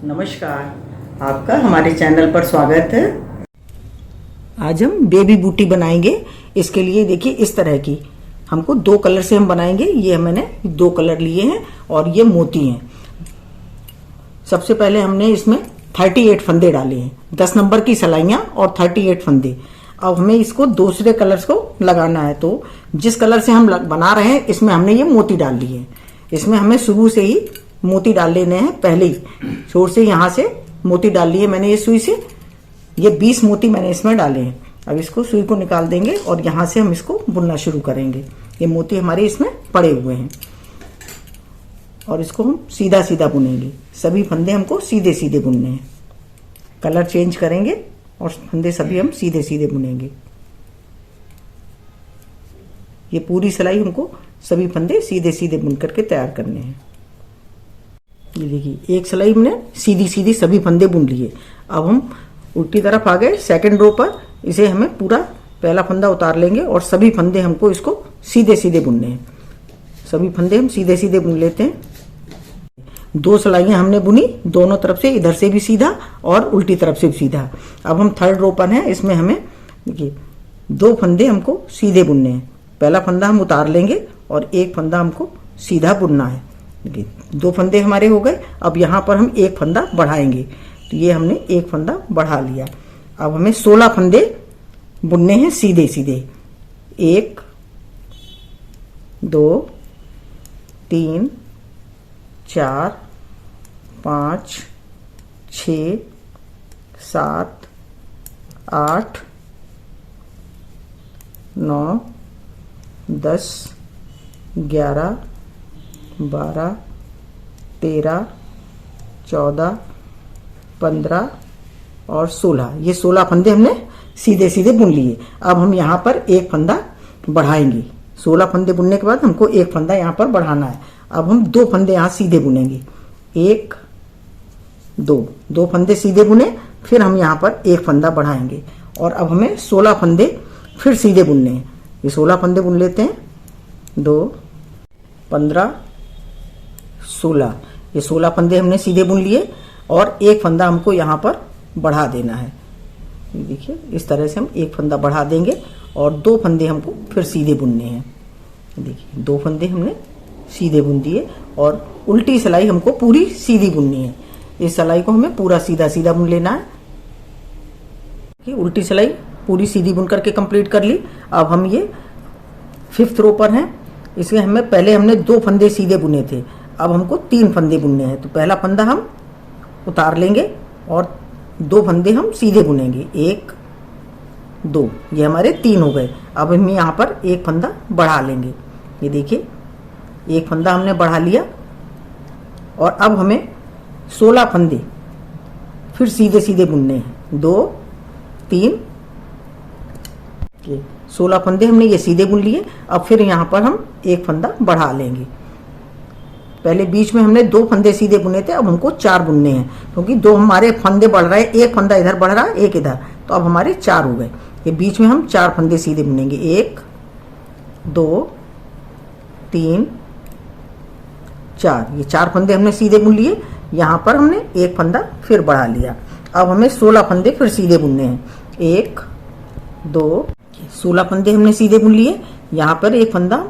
नमस्कार, आपका हमारे चैनल पर स्वागत है। आज हम बेबी बूटी बनाएंगे। इसके लिए देखिए इस तरह की हमको 2 कलर से हम बनाएंगे। ये मैंने 2 कलर लिए हैं और ये मोती हैं। सबसे पहले हमने इसमें 38 फंदे डाले हैं, 10 नंबर की सलाइयां और 38 फंदे। अब हमें इसको दूसरे कलर्स को लगाना है, तो जिस कलर से हम बना रहे हैं इसमें हमने ये मोती डाल लिए हैं। इसमें हमें शुरू से ही मोती डाल लेने हैं। पहले ही छोर से यहाँ से मोती डाल लिए मैंने ये सुई से। ये 20 मोती मैंने इसमें डाले हैं। अब इसको सुई को निकाल देंगे और यहाँ से हम इसको बुनना शुरू करेंगे। ये मोती हमारे इसमें पड़े हुए हैं और इसको हम सीधा सीधा बुनेंगे। सभी फंदे हमको सीधे सीधे बुनने हैं। कलर चेंज करेंगे और फंदे सभी हम सीधे सीधे बुनेंगे। ये पूरी सिलाई हमको सभी फंदे सीधे सीधे बुन करके तैयार करने हैं। ये देखिए एक सिलाई हमने सीधी सीधी सभी फंदे बुन लिए। अब हम उल्टी तरफ आ गए सेकंड रो पर। इसे हमें पूरा पहला फंदा उतार लेंगे और सभी फंदे हमको इसको सीधे सीधे बुनने हैं। सभी फंदे हम सीधे सीधे बुन लेते हैं। 2 सिलाइयां हमने बुनी दोनों तरफ से, इधर से भी सीधा और उल्टी तरफ से भी सीधा। अब हम थर्ड रो पर हैं। इसमें हमें देखिए 2 फंदे हमको सीधे बुनने हैं। पहला फंदा हम उतार लेंगे और एक फंदा हमको सीधा बुनना है। 2 फंदे हमारे हो गए। अब यहाँ पर हम एक फंदा बढ़ाएंगे, तो ये हमने एक फंदा बढ़ा लिया। अब हमें 16 फंदे बुनने हैं सीधे सीधे। 1 2 3 4 5 6 7 8 9 10 11 12 13 14 15 और 16। ये 16 फंदे हमने सीधे सीधे बुन लिए। अब हम यहाँ पर एक फंदा बढ़ाएंगे। 16 फंदे बुनने के बाद हमको एक फंदा यहाँ पर बढ़ाना है। अब हम 2 फंदे यहाँ सीधे बुनेंगे। 1 2 फंदे सीधे बुने, फिर हम यहाँ पर एक फंदा बढ़ाएंगे और अब हमें 16 फंदे फिर सीधे बुनने हैं। ये 16 फंदे बुन लेते हैं। 2 15 16। ये 16 फंदे हमने सीधे बुन लिए और एक फंदा हमको यहाँ पर बढ़ा देना है। देखिए इस तरह से हम एक फंदा बढ़ा देंगे और 2 फंदे हमको फिर सीधे बुनने हैं। देखिए 2 फंदे हमने सीधे बुन दिए और उल्टी सिलाई हमको पूरी सीधी बुननी है। इस सिलाई को हमें पूरा सीधा सीधा बुन लेना है। उल्टी सिलाई पूरी सीधी बुन करके कंप्लीट कर ली। अब हम ये 5th रो पर हैं। इसमें हमें पहले हमने 2 फंदे सीधे बुने थे, अब हमको 3 फंदे बुनने हैं। तो पहला फंदा हम उतार लेंगे और 2 फंदे हम सीधे बुनेंगे। 1 2, ये हमारे 3 हो गए। अब हम यहाँ पर एक फंदा बढ़ा लेंगे। ये देखिए एक फंदा हमने बढ़ा लिया और अब हमें 16 फंदे फिर सीधे सीधे बुनने हैं। 2 3 16 फंदे हमने ये सीधे बुन लिए। अब फिर यहाँ पर हम एक फंदा बढ़ा लेंगे। पहले बीच में हमने 2 फंदे सीधे बुने थे, अब हमको 4 बुनने हैं क्योंकि 2 हमारे फंदे बढ़ रहे हैं। एक फंदा इधर बढ़ रहा है, एक इधर, तो अब हमारे 4 हो गए। ये बीच में हम 4 फंदे सीधे बुनेंगे। 1 2 3 4। ये 4 फंदे हमने सीधे बुन लिए। यहाँ पर हमने एक फंदा फिर बढ़ा लिया। अब हमें 16 फंदे फिर सीधे बुनने हैं। 1 2 16 फंदे हमने सीधे बुन लिए। यहाँ पर एक फंदा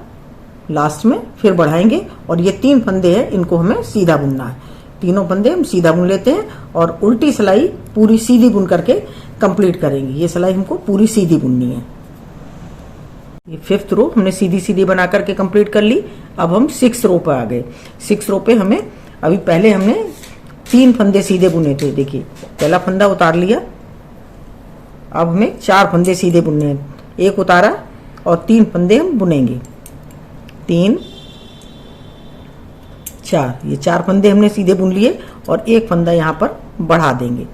लास्ट में फिर बढ़ाएंगे और ये 3 फंदे हैं, इनको हमें सीधा बुनना है। तीनों फंदे हम सीधा बुन लेते हैं और उल्टी सिलाई पूरी सीधी बुन करके कंप्लीट करेंगे। ये सिलाई हमको पूरी सीधी बुननी है। ये 5th रो हमने सीधी सीधी बना करके कंप्लीट कर ली। अब हम 6th रो पर आ गए। 6th रो पे हमें अभी पहले हमने 3 फंदे सीधे बुने थे। देखिए पहला फंदा उतार लिया। अब हमें 4 फंदे सीधे बुनने हैं। एक उतारा और 3 फंदे हम बुनेंगे। 3 4। ये 4 फंदे हमने सीधे बुन लिए और एक फंदा यहाँ पर बढ़ा देंगे।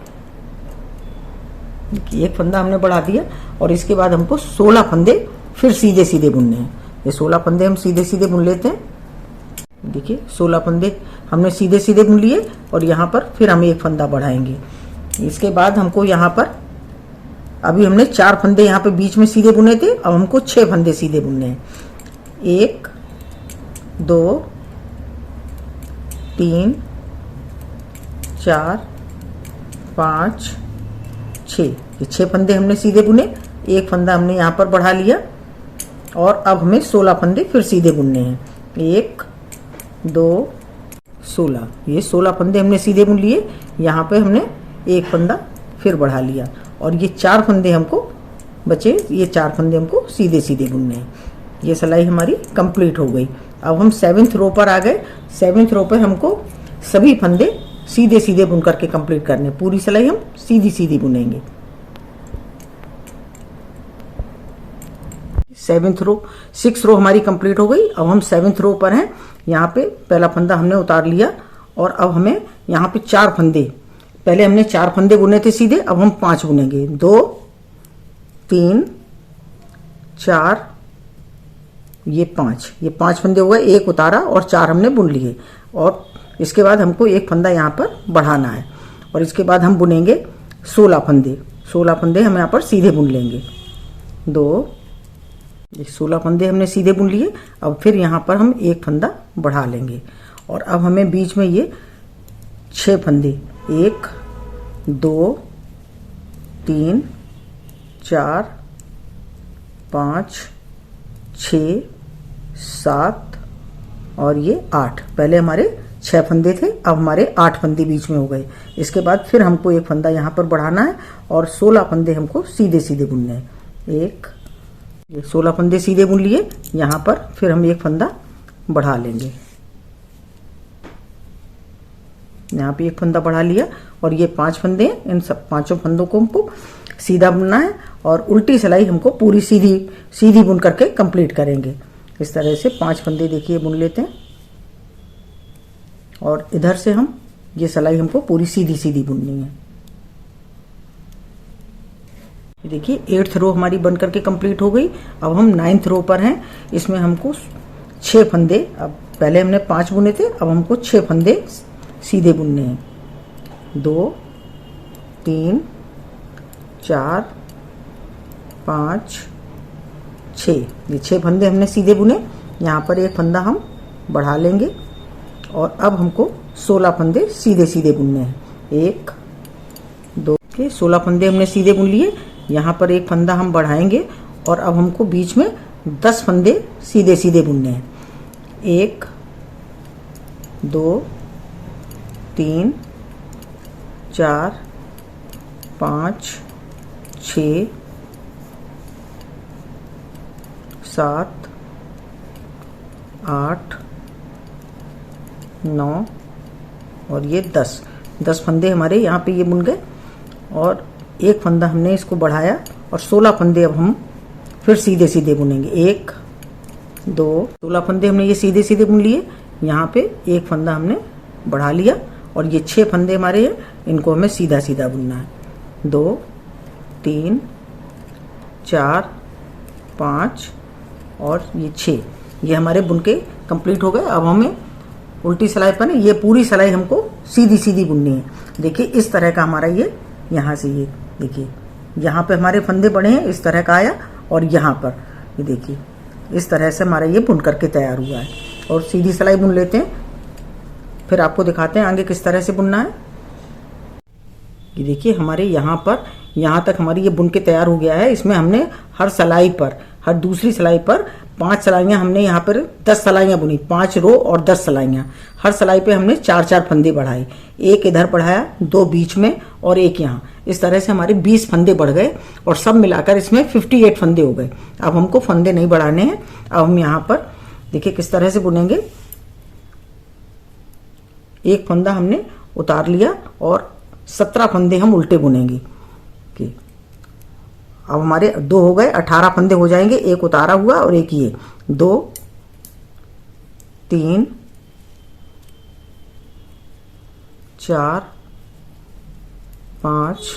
एक फंदा हमने बढ़ा दिया और इसके बाद हमको 16 फंदे फिर सीधे सीधे बुनने हैं। ये 16 फंदे हम सीधे सीधे बुन लेते हैं। देखिए 16 फंदे हमने सीधे सीधे बुन लिए और यहाँ पर फिर हम एक फंदा बढ़ाएंगे। इसके बाद हमको यहाँ पर अभी हमने 4 फंदे यहाँ पे बीच में सीधे बुने थे, अब हमको 6 फंदे सीधे बुनने हैं। 1 2 3 4 5 6, ये 6 फंदे हमने सीधे बुने, एक फंदा हमने यहाँ पर बढ़ा लिया और अब हमें 16 फंदे फिर सीधे बुनने हैं। 1 2 16, ये 16 फंदे हमने सीधे बुन लिए। यहाँ पे हमने एक फंदा फिर बढ़ा लिया और ये 4 फंदे हमको बचे, ये 4 फंदे हमको सीधे सीधे बुनने हैं। ये सिलाई हमारी कंप्लीट हो गई। अब हम 7th रो पर आ गए। 7th रो पर हमको सभी फंदे सीधे सीधे बुन करके कंप्लीट करने, पूरी सिलाई हम सीधी सीधी बुनेंगे। 7th रो 6 रो हमारी कंप्लीट हो गई। अब हम 7th रो पर हैं। यहाँ पे पहला फंदा हमने उतार लिया और अब हमें यहाँ पे 4 फंदे, पहले हमने 4 फंदे बुने थे सीधे, अब हम 5 बुनेंगे। 2 3 4, ये 5, ये 5 फंदे हो गए, एक उतारा और 4 हमने बुन लिए। और इसके बाद हमको एक फंदा यहाँ पर बढ़ाना है और इसके बाद हम बुनेंगे 16 फंदे। 16 फंदे हम यहाँ पर सीधे बुन लेंगे। 2, 16 फंदे हमने सीधे बुन लिए। अब फिर यहाँ पर हम एक फंदा बढ़ा लेंगे और अब हमें बीच में ये 6 फंदे, 1 2 3 4 5 6 7 और ये 8, पहले हमारे 6 फंदे थे, अब हमारे 8 फंदे बीच में हो गए। इसके बाद फिर हमको एक फंदा यहाँ पर बढ़ाना है और 16 फंदे हमको सीधे सीधे बुनने हैं। ये 16 फंदे सीधे बुन लिए। यहाँ पर फिर हम एक फंदा बढ़ा लेंगे, यहाँ पे एक फंदा बढ़ा लिया और ये 5 फंदे हैं, इन सब 5 फंदों को हमको सीधा बुनना है और उल्टी सिलाई हमको पूरी सीधी सीधी बुन करके कंप्लीट करेंगे। इस तरह से 5 फंदे देखिए बुन लेते हैं और इधर से हम ये सिलाई हमको पूरी सीधी सीधी बुननी है। देखिए 8th रो हमारी बन करके कंप्लीट हो गई। अब हम 9th रो पर हैं। इसमें हमको 6 फंदे, अब पहले हमने 5 बुने थे, अब हमको 6 फंदे सीधे बुनने हैं। 2 3 4 5 6, ये 6 फंदे हमने सीधे बुने। यहाँ पर एक फंदा हम बढ़ा लेंगे और अब हमको 16 फंदे सीधे सीधे बुनने हैं। 1 2 के 16 फंदे हमने सीधे बुन लिए। यहाँ पर एक फंदा हम बढ़ाएंगे और अब हमको बीच में 10 फंदे सीधे सीधे बुनने हैं। 1 2 3 4 5 6 7 8 9 और ये 10 फंदे हमारे यहाँ पे ये बुन गए और एक फंदा हमने इसको बढ़ाया और 16 फंदे अब हम फिर सीधे सीधे बुनेंगे। 1 2 16 फंदे हमने ये सीधे सीधे बुन लिए। यहाँ पे एक फंदा हमने बढ़ा लिया और ये 6 फंदे हमारे हैं, इनको हमें सीधा सीधा बुनना है। 2 3 4 5 और ये 6, ये हमारे बुन के कंप्लीट हो गए। अब हमें उल्टी सिलाई पर ये पूरी सिलाई हमको सीधी सीधी बुननी है। देखिए इस तरह का हमारा ये, यहाँ से ये देखिए यहाँ पे हमारे फंदे बड़े हैं, इस तरह का आया और यहाँ पर ये देखिए इस तरह से हमारा ये बुन करके तैयार हुआ है। और सीधी सिलाई बुन लेते हैं, फिर आपको दिखाते हैं आगे किस तरह से बुनना है। ये देखिए हमारे यहाँ पर, यहाँ तक हमारी ये बुन के तैयार हो गया है। इसमें हमने हर सिलाई पर, हर दूसरी सिलाई पर 5 सिलाइयाँ, हमने यहाँ पर 10 सिलाइयाँ बुनी, 5 रो और 10 सिलाइयाँ। हर सिलाई पे हमने 4-4 फंदे बढ़ाए, एक इधर बढ़ाया, 2 बीच में और एक यहाँ। इस तरह से हमारे 20 फंदे बढ़ गए और सब मिलाकर इसमें 58 फंदे हो गए। अब हमको फंदे नहीं बढ़ाने हैं। अब हम यहाँ पर देखिए किस तरह से बुनेंगे। एक फंदा हमने उतार लिया और 17 फंदे हम उल्टे बुनेंगे। अब हमारे 2 हो गए, 18 फंदे हो जाएंगे। एक उतारा हुआ और एक ये 2 3 4 5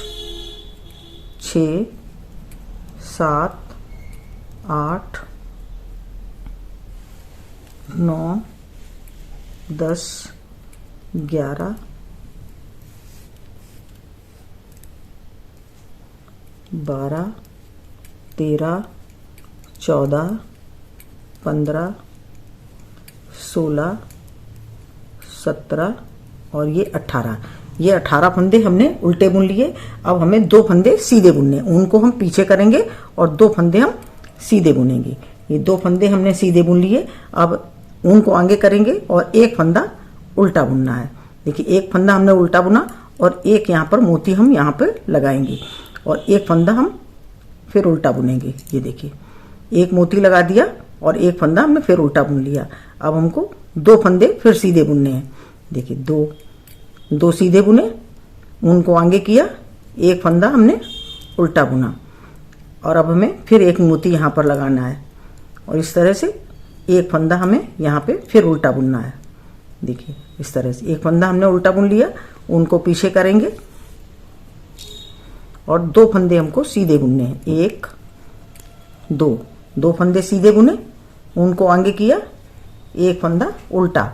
6 7 8 9 10 11 12 13 14 15 16 17 और ये 18, ये 18 फंदे हमने उल्टे बुन लिए। अब हमें 2 फंदे सीधे बुनने, उनको हम पीछे करेंगे और 2 फंदे हम सीधे बुनेंगे। ये 2 फंदे हमने सीधे बुन लिए। अब उनको आगे करेंगे और एक फंदा उल्टा बुनना है। देखिए, एक फंदा हमने उल्टा बुना और एक यहाँ पर मोती हम यहाँ पर लगाएंगे और एक फंदा हम फिर उल्टा बुनेंगे। ये देखिए, एक मोती लगा दिया और एक फंदा हमने फिर उल्टा बुन लिया। अब हमको 2 फंदे फिर सीधे बुनने हैं। देखिए, दो सीधे बुने, उनको आगे किया, एक फंदा हमने उल्टा बुना और अब हमें फिर एक मोती यहाँ पर लगाना है और इस तरह से एक फंदा हमें यहाँ पे फिर उल्टा बुनना है। देखिए, इस तरह से एक फंदा हमने उल्टा बुन लिया, उनको पीछे करेंगे और 2 फंदे हमको सीधे बुनने हैं। 1 2 फंदे सीधे बुने, उनको आगे किया, एक फंदा उल्टा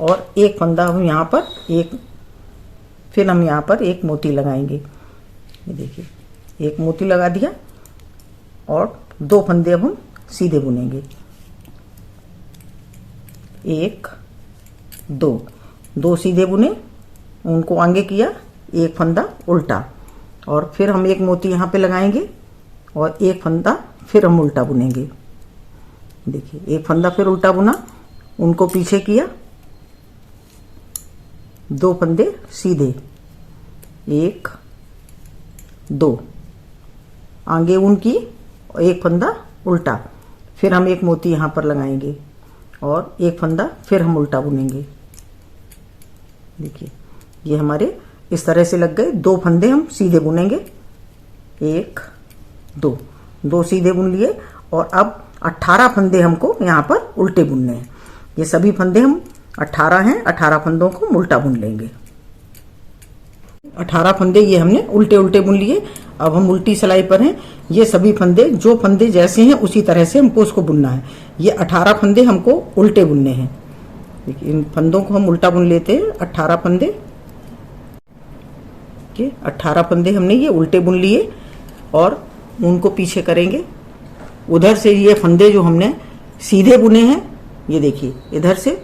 और एक फंदा हम यहाँ पर फिर हम यहाँ पर एक मोती लगाएंगे। ये देखिए, एक मोती लगा दिया और 2 फंदे अब हम सीधे बुनेंगे। 1 2 सीधे बुने, उनको आगे किया, एक फंदा उल्टा और फिर हम एक मोती यहाँ पे लगाएंगे और एक फंदा फिर हम उल्टा बुनेंगे। देखिए, एक फंदा फिर उल्टा बुना, उनको पीछे किया, 2 फंदे सीधे, 1 2 आगे उनकी और एक फंदा उल्टा, फिर हम एक मोती यहाँ पर लगाएंगे और एक फंदा फिर हम उल्टा बुनेंगे। देखिए, ये हमारे इस तरह से लग गए। 2 फंदे हम सीधे बुनेंगे, 1 2 सीधे बुन लिए और अब 18 फंदे हमको यहाँ पर उल्टे बुनने हैं। ये सभी फंदे हम 18 हैं, 18 फंदों को हम उल्टा बुन लेंगे। 18 फंदे ये हमने उल्टे उल्टे बुन लिए। अब हम उल्टी सिलाई पर हैं। ये सभी फंदे, जो फंदे जैसे हैं उसी तरह से हमको उसको बुनना है। ये 18 फंदे हमको उल्टे बुनने हैं। देखिए, इन फंदों को हम उल्टा बुन लेते हैं। 18 फंदे, 18 फंदे हमने ये उल्टे बुन लिए और उनको पीछे करेंगे। उधर से ये फंदे जो हमने सीधे बुने हैं, ये देखिए, इधर से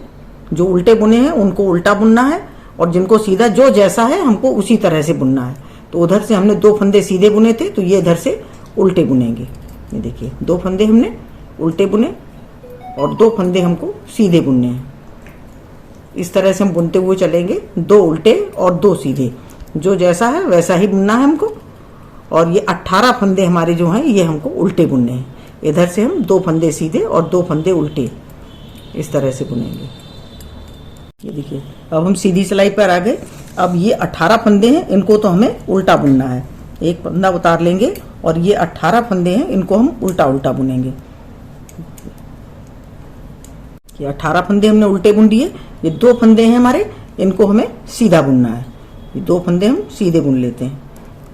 जो उल्टे बुने हैं उनको उल्टा बुनना है और जिनको सीधा जो जैसा है हमको उसी तरह से बुनना है। तो उधर से हमने 2 फंदे सीधे बुने थे, तो ये इधर से उल्टे बुनेंगे। ये देखिए, 2 फंदे हमने उल्टे बुने और 2 फंदे हमको सीधे बुनने हैं। इस तरह से हम बुनते हुए चलेंगे, 2 उल्टे और 2 सीधे, जो जैसा है वैसा ही बुनना है हमको। और ये 18 फंदे हमारे जो हैं ये हमको उल्टे बुनने हैं। इधर से हम 2 फंदे सीधे और 2 फंदे उल्टे इस तरह से बुनेंगे। ये देखिए, अब हम सीधी सिलाई पर आ गए। अब ये 18 फंदे हैं, इनको तो हमें उल्टा बुनना है। एक फंदा उतार लेंगे और ये 18 फंदे हैं, इनको हम उल्टा उल्टा बुनेंगे। ये 18 फंदे हमने उल्टे बुन दिए। ये 2 फंदे हैं हमारे, इनको हमें सीधा बुनना है। ये 2 फंदे हम सीधे बुन लेते हैं।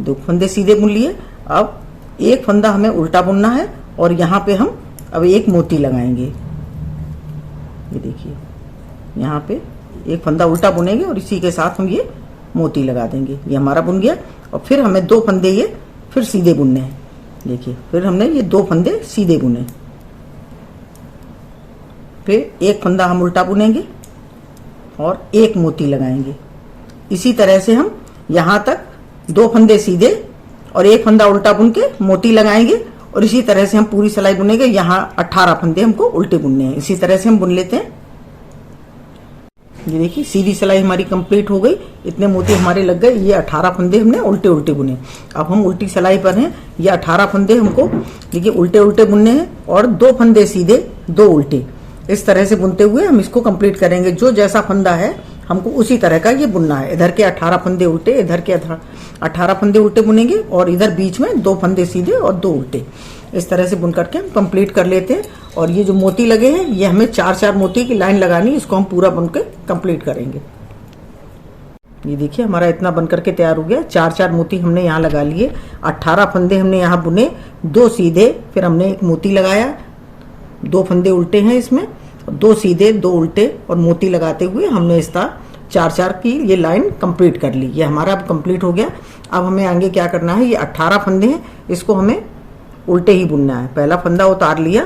2 फंदे सीधे बुन लिए। अब एक फंदा हमें उल्टा बुनना है और यहाँ पे हम अब एक मोती लगाएंगे। ये देखिए, यहाँ पे एक फंदा उल्टा बुनेंगे और इसी के साथ हम ये मोती लगा देंगे। ये हमारा बुन गया। और फिर हमें 2 फंदे ये फिर सीधे बुनने हैं। देखिए, फिर हमने ये 2 फंदे सीधे बुने, फिर एक फंदा हम उल्टा बुनेंगे और एक मोती लगाएंगे। इसी तरह से हम यहाँ तक 2 फंदे सीधे और एक फंदा उल्टा बुन के मोती लगाएंगे और इसी तरह से हम पूरी सिलाई बुनेंगे। यहाँ 18 फंदे हमको उल्टे बुनने हैं। इसी तरह से हम बुन लेते हैं। ये देखिए, सीधी सिलाई हमारी कंप्लीट हो गई। इतने मोती हमारे लग गए। ये 18 फंदे हमने उल्टे उल्टे बुने। अब हम उल्टी सिलाई पर हैं। ये 18 फंदे हमको देखिए उल्टे उल्टे बुनने हैं और 2 फंदे सीधे 2 उल्टे, इस तरह से बुनते हुए हम इसको कंप्लीट करेंगे। जो जैसा फंदा है हमको उसी तरह का ये बुनना है। इधर के 18 फंदे उल्टे, इधर के 18 फंदे उल्टे बुनेंगे और इधर बीच में 2 फंदे सीधे और 2 उल्टे, इस तरह से बुन करके हम कंप्लीट कर लेते हैं। और ये जो मोती लगे हैं ये हमें 4-4 मोती की लाइन लगानी, इसको हम पूरा बुन के कंप्लीट करेंगे। ये देखिए, हमारा इतना बन करके तैयार हो गया। 4-4 मोती हमने यहाँ लगा लिए। 18 फंदे हमने यहाँ बुने, 2 सीधे, फिर हमने एक मोती लगाया, 2 फंदे उल्टे हैं इसमें, 2 सीधे 2 उल्टे और मोती लगाते हुए हमने इसका 4-4 की ये लाइन कंप्लीट कर ली। ये हमारा अब कंप्लीट हो गया। अब हमें आगे क्या करना है, ये 18 फंदे हैं, इसको हमें उल्टे ही बुनना है। पहला फंदा उतार लिया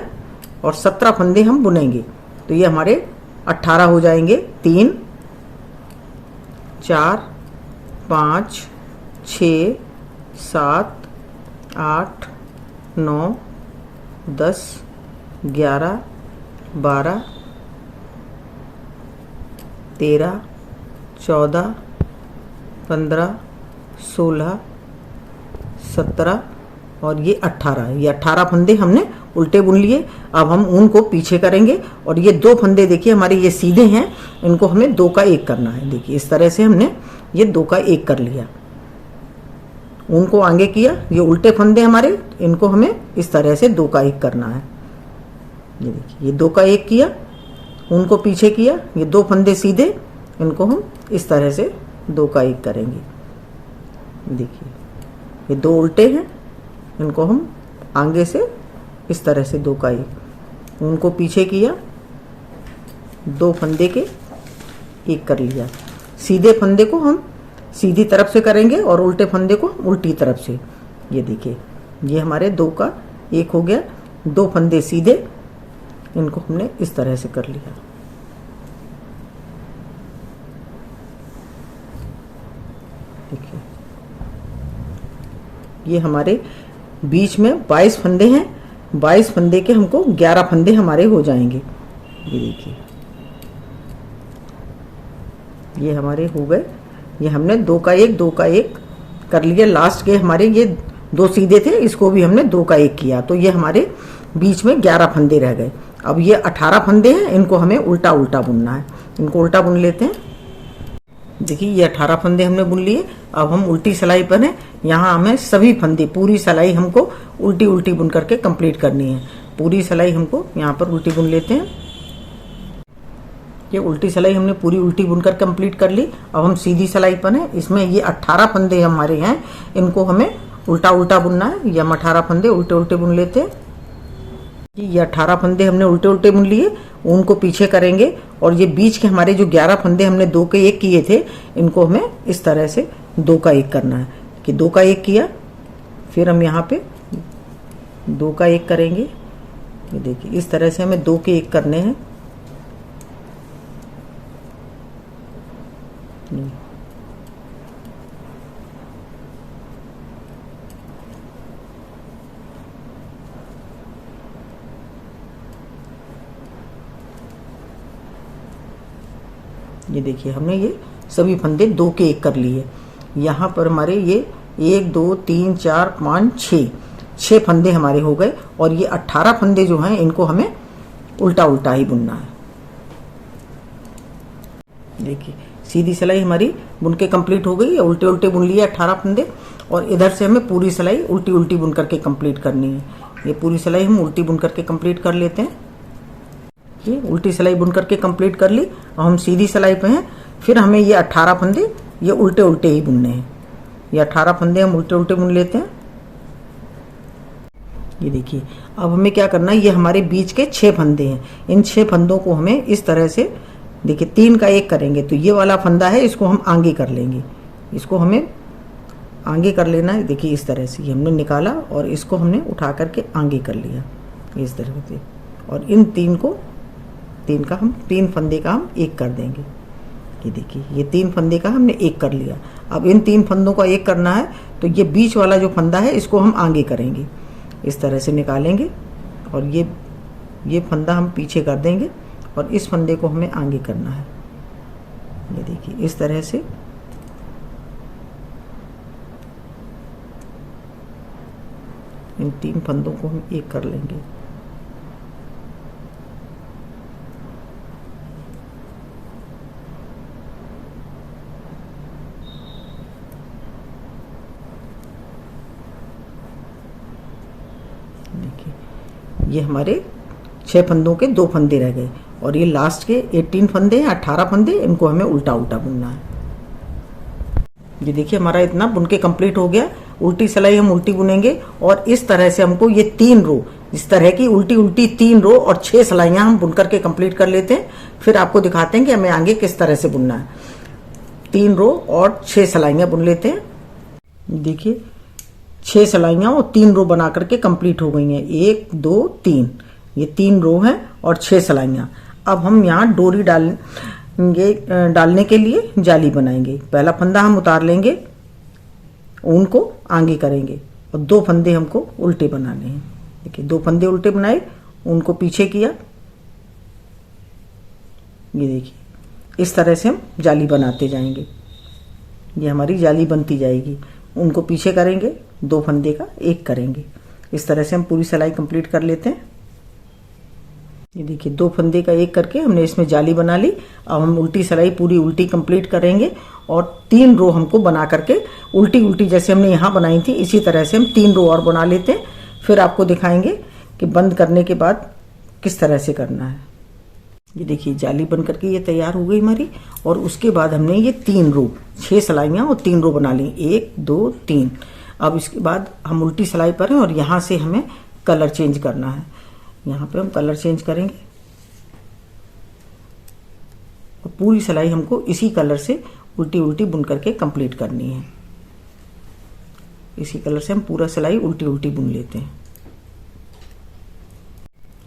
और 17 फंदे हम बुनेंगे, तो ये हमारे 18 हो जाएंगे। 3 4 5 6 7 8 9 10 11 12 13 14 15 16 17 और ये 18। ये 18 फंदे हमने उल्टे बुन लिए। अब हम ऊन को पीछे करेंगे और ये 2 फंदे देखिए हमारे ये सीधे हैं, इनको हमें 2 का 1 करना है। देखिए इस तरह से हमने ये 2 का 1 कर लिया, ऊन को आगे किया। ये उल्टे फंदे हमारे, इनको हमें इस तरह से 2 का 1 करना है। ये देखिए ये 2 का 1 किया, ऊन को पीछे किया। ये 2 फंदे सीधे, इनको हम इस तरह से 2 का 1 करेंगे। देखिए ये 2 उल्टे हैं, इनको हम आगे से इस तरह से 2 का 1, उनको पीछे किया, 2 फंदे के 1 कर लिया। सीधे फंदे को हम सीधी तरफ से करेंगे और उल्टे फंदे को उल्टी तरफ से। ये देखिए ये हमारे 2 का 1 हो गया। 2 फंदे सीधे, इनको हमने इस तरह से कर लिया। देखिए ये हमारे बीच में 22 फंदे हैं। 22 फंदे के हमको 11 फंदे हमारे हो जाएंगे। ये देखिए ये हमारे हो गए। ये हमने 2 का 1 2 का 1 कर लिया। लास्ट के हमारे ये 2 सीधे थे, इसको भी हमने 2 का 1 किया, तो ये हमारे बीच में 11 फंदे रह गए। अब ये 18 फंदे हैं, इनको हमें उल्टा उल्टा बुनना है। इनको उल्टा बुन लेते हैं। देखिए ये 18 फंदे हमने बुन लिए। अब हम उल्टी सिलाई पर हैं। यहाँ हमें सभी फंदे, पूरी सिलाई हमको उल्टी उल्टी बुन करके कंप्लीट करनी है। पूरी सिलाई हमको यहाँ पर उल्टी बुन लेते हैं। ये उल्टी सिलाई हमने पूरी उल्टी बुनकर कंप्लीट कर ली। अब हम सीधी सिलाई पर हैं। इसमें ये 18 फंदे हमारे हैं, इनको हमें उल्टा उल्टा बुनना है। ये हम 18 फंदे उल्टे उल्टे बुन लेते हैं। ये 18 फंदे हमने उल्टे उल्टे बुन लिए, ऊन को पीछे करेंगे और ये बीच के हमारे जो 11 फंदे हमने 2 के 1 किए थे, इनको हमें इस तरह से 2 का 1 करना है। कि 2 का 1 किया, फिर हम यहाँ पे 2 का 1 करेंगे। ये देखिए इस तरह से हमें 2 के 1 करने हैं। ये देखिए हमने ये सभी फंदे 2 के 1 कर लिए। यहाँ पर हमारे ये 1 2 3 4 5 6 फंदे हमारे हो गए। और ये 18 फंदे जो हैं, इनको हमें उल्टा उल्टा ही बुनना है। देखिए सीधी सिलाई हमारी बुन के कंप्लीट हो गई। उल्टे उल्टे बुन लिए 18 फंदे, और इधर से हमें पूरी सिलाई उल्टी उल्टी बुन करके कंप्लीट करनी है। ये पूरी सिलाई हम उल्टी बुन करके कंप्लीट कर लेते हैं। ये उल्टी सिलाई बुन करके कंप्लीट कर ली। और हम सीधी सिलाई पे हैं। फिर हमें ये 18 फंदे ये उल्टे उल्टे ही बुनने हैं। ये 18 फंदे हम उल्टे उल्टे बुन लेते हैं। ये देखिए अब हमें क्या करना है, ये हमारे बीच के 6 फंदे हैं। इन 6 फंदों को हमें इस तरह से, देखिए 3 का 1 करेंगे तो ये वाला फंदा है, इसको हम आगे कर लेंगे। इसको हमें आगे कर लेना है। देखिए इस तरह से ये हमने निकाला और इसको हमने उठा करके आगे कर लिया इस तरह से। और इन 3 फंदे का हम 1 कर देंगे। ये देखिए ये 3 फंदे का हमने 1 कर लिया। अब इन 3 फंदों का 1 करना है, तो ये बीच वाला जो फंदा है, इसको हम आगे करेंगे। इस तरह से निकालेंगे और ये फंदा हम पीछे कर देंगे और इस फंदे को हमें आगे करना है। ये देखिए इस तरह से इन 3 फंदों को हम 1 कर लेंगे। देखिए ये हमारे 6 फंदों के 2 फंदे रह गए, और ये लास्ट के 18 फंदे हैं, 18 फंदे, इनको हमें उल्टा उल्टा बुनना है। ये देखिए हमारा इतना बुन के कंप्लीट हो गया। उल्टी सिलाई हम उल्टी बुनेंगे और इस तरह से हमको ये 3 रो, इस तरह की उल्टी उल्टी 3 रो और 6 सिलाइयां हम बुन करके कंप्लीट कर लेते हैं। फिर आपको दिखाते हैं कि हमें आगे किस तरह से बुनना है। 3 रो और 6 सिलाइयां बुन लेते हैं। देखिए 6 सिलाइयां और 3 रो बना करके कंप्लीट हो गई हैं। 1 2 3, ये 3 रो हैं और 6 सिलाइयां। अब हम यहाँ डोरी ये डालने के लिए जाली बनाएंगे। पहला फंदा हम उतार लेंगे, ऊन को आगे करेंगे और 2 फंदे हमको उल्टे बनाने हैं। देखिए 2 फंदे उल्टे बनाए, ऊन को पीछे किया। ये देखिए इस तरह से हम जाली बनाते जाएंगे। ये हमारी जाली बनती जाएगी। उनको पीछे करेंगे, 2 फंदे का एक करेंगे। इस तरह से हम पूरी सिलाई कंप्लीट कर लेते हैं। ये देखिए 2 फंदे का एक करके हमने इसमें जाली बना ली। अब हम उल्टी सिलाई पूरी उल्टी कंप्लीट करेंगे और 3 रो हमको बना करके उल्टी उल्टी जैसे हमने यहाँ बनाई थी इसी तरह से हम 3 रो और बना लेते हैं। फिर आपको दिखाएंगे कि बंद करने के बाद किस तरह से करना है। ये देखिए जाली बन करके ये तैयार हो गई हमारी। और उसके बाद हमने ये 3 रो, 6 सिलाइयाँ और 3 रो बना ली, 1 2 3। अब इसके बाद हम उल्टी सिलाई पर हैं और यहाँ से हमें कलर चेंज करना है। यहाँ पे हम कलर चेंज करेंगे और पूरी सिलाई हमको इसी कलर से उल्टी उल्टी बुन करके कंप्लीट करनी है। इसी कलर से हम पूरा सिलाई उल्टी उल्टी बुन लेते हैं।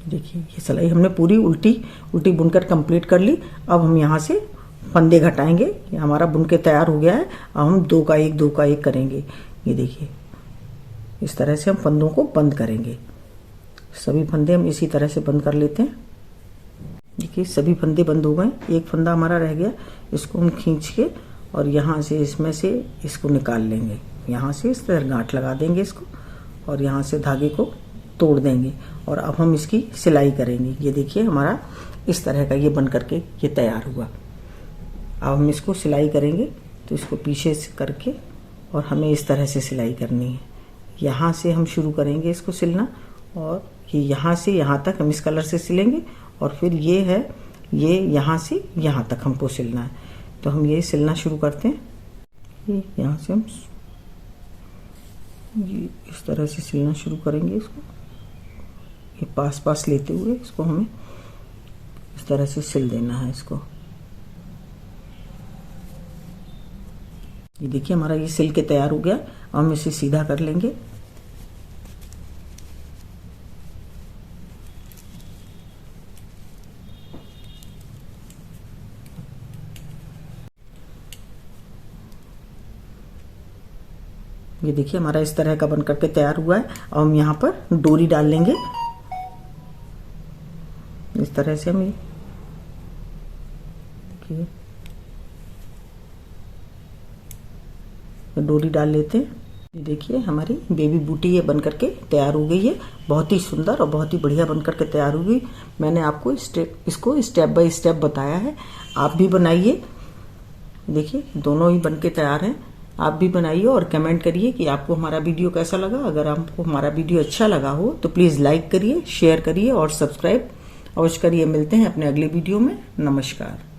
देखिए ये सिलाई हमने पूरी उल्टी उल्टी बुनकर कंप्लीट कर ली। अब हम यहाँ से फंदे घटाएंगे। ये हमारा बुन के तैयार हो गया है। अब हम 2 का 1 2 का 1 करेंगे। ये देखिए इस तरह से हम फंदों को बंद करेंगे। सभी फंदे हम इसी तरह से बंद कर लेते हैं। देखिए सभी फंदे बंद हो गए। एक फंदा हमारा रह गया, इसको हम खींच के और यहाँ से इसमें से इसको निकाल लेंगे। यहाँ से इस तरह गांठ लगा देंगे इसको और यहाँ से धागे को तोड़ देंगे और अब हम इसकी सिलाई करेंगे। ये देखिए हमारा इस तरह का ये बन करके ये तैयार हुआ। अब हम इसको सिलाई करेंगे तो इसको पीछे से करके और हमें इस तरह से सिलाई करनी है। यहाँ से हम शुरू करेंगे इसको सिलना और ये यहाँ से यहाँ तक हम इस कलर से सिलेंगे और फिर ये है ये यहाँ से यहाँ तक हमको सिलना है। तो हम ये सिलना शुरू करते हैं। ये यहाँ से हम ये इस तरह से सिलना शुरू करेंगे। इसको ये पास पास लेते हुए इसको हमें इस तरह से सिल देना है इसको। ये देखिए हमारा ये सिल के तैयार हो गया। हम इसे सीधा कर लेंगे। ये देखिए हमारा इस तरह का बन करके तैयार हुआ है। अब हम यहाँ पर डोरी डाल लेंगे। इस तरह से हम ये देखिए डोरी डाल लेते हैं। ये देखिए हमारी बेबी बूटी ये बन करके तैयार हो गई है। बहुत ही सुंदर और बहुत ही बढ़िया बन करके तैयार हो गई। मैंने आपको इसको स्टेप बाय स्टेप बताया है। आप भी बनाइए। देखिए दोनों ही बन के तैयार हैं। आप भी बनाइए और कमेंट करिए कि आपको हमारा वीडियो कैसा लगा। अगर आपको हमारा वीडियो अच्छा लगा हो तो प्लीज़ लाइक करिए, शेयर करिए और सब्सक्राइब अवश्य करिए। मिलते हैं अपने अगले वीडियो में। नमस्कार।